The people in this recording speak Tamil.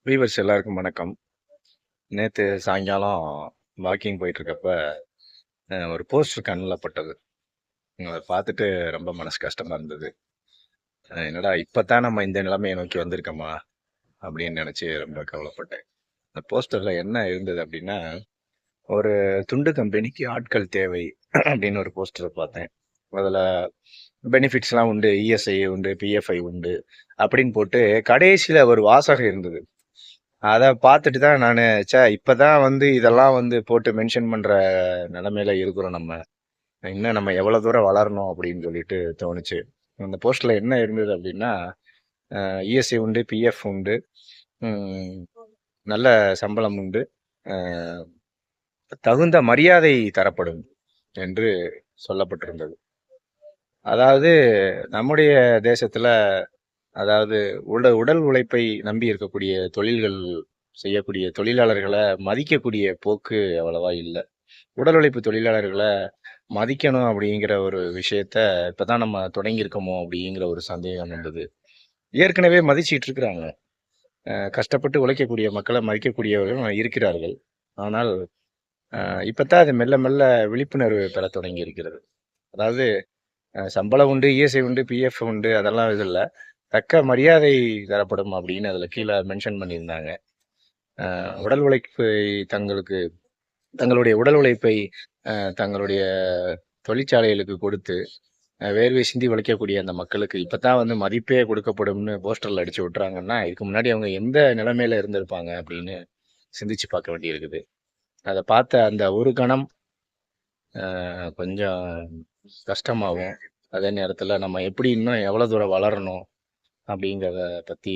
வீவர்ஸ் எல்லாருக்கும் வணக்கம். நேத்து சாயங்காலம் வாக்கிங் போயிட்டு இருக்கப்ப ஒரு போஸ்டர் கண்ணில் பட்டது. அதை பார்த்துட்டு ரொம்ப மனசு கஷ்டமா இருந்தது. என்னடா இப்பதான் நம்ம இந்த நிலைமையை நோக்கி வந்திருக்கோமா அப்படின்னு நினைச்சு ரொம்ப கவலைப்பட்டேன். அந்த போஸ்டர்ல என்ன இருந்தது அப்படின்னா, ஒரு துண்டு கம்பெனிக்கு ஆட்கள் தேவை அப்படின்னு ஒரு போஸ்டர் பார்த்தேன். அதில் பெனிஃபிட்ஸ்லாம் உண்டு, இஎஸ்ஐ உண்டு, பிஎஃப்ஐ உண்டு அப்படின்னு போட்டு கடைசியில் ஒரு வாசகம் இருந்தது. அத பார்த்துட்டு தான் நானு, இப்பதான் வந்து இதெல்லாம் வந்து போட்டு மென்ஷன் பண்ற நிலைமையில இருக்கிறோம் நம்ம. இன்னும் நம்ம எவ்வளவு தூரம் வளரணும் அப்படின்னு சொல்லிட்டு தோணுச்சு. அந்த போஸ்ட்ல என்ன இருந்தது அப்படின்னா, இஎஸ்ஐ உண்டு, பிஎஃப் உண்டு, ம், நல்ல சம்பளம் உண்டு, அ, தகுந்த மரியாதை தரப்படும் என்று சொல்லப்பட்டிருந்தது. அதாவது நம்முடைய தேசத்துல, அதாவது உடல் உழைப்பை நம்பி இருக்கக்கூடிய தொழில்கள் செய்யக்கூடிய தொழிலாளர்களை மதிக்கக்கூடிய போக்கு அவ்வளவா இல்ல. உடல் உழைப்பு தொழிலாளர்களை மதிக்கணும் அப்படிங்கிற ஒரு விஷயத்த இப்பதான் நம்ம தொடங்கியிருக்கோமோ அப்படிங்கிற ஒரு சந்தேகம் வந்தது. ஏற்கனவே மதிச்சிட்டு இருக்கிறாங்க. கஷ்டப்பட்டு உழைக்கக்கூடிய மக்களை மதிக்கக்கூடியவர்கள் இருக்கிறார்கள். ஆனால் இப்பதான் அது மெல்ல மெல்ல விழிப்புணர்வு பெற தொடங்கி இருக்கிறது. அதாவது சம்பளம் உண்டு, இஎஸ்ஐ உண்டு, பிஎஃப் உண்டு, அதெல்லாம் இது இல்ல. தக்க மரியாதை தரப்படும் அப்படின்னு அதுல கீழே மென்ஷன் பண்ணியிருந்தாங்க. உடல் உழைப்பை தங்களுக்கு தங்களுடைய உடல் உழைப்பை தங்களுடைய தொழிற்சாலைகளுக்கு கொடுத்து வேர்வை சிந்தி உழைக்கக்கூடிய அந்த மக்களுக்கு இப்பதான் வந்து மதிப்பே கொடுக்கப்படும்னு போஸ்டர்ல அடிச்சு விட்டுறாங்கன்னா, இதுக்கு முன்னாடி அவங்க எந்த நிலைமையில இருந்திருப்பாங்க அப்படின்னு சிந்திச்சு பார்க்க வேண்டியிருக்குது. அதை பார்த்த அந்த ஒரு கணம் கொஞ்சம் கஷ்டமாகும். அதே நேரத்துல நம்ம எப்படி இன்னும் எவ்வளவு தூரம் வளரணும் அப்படிங்கிறத பத்தி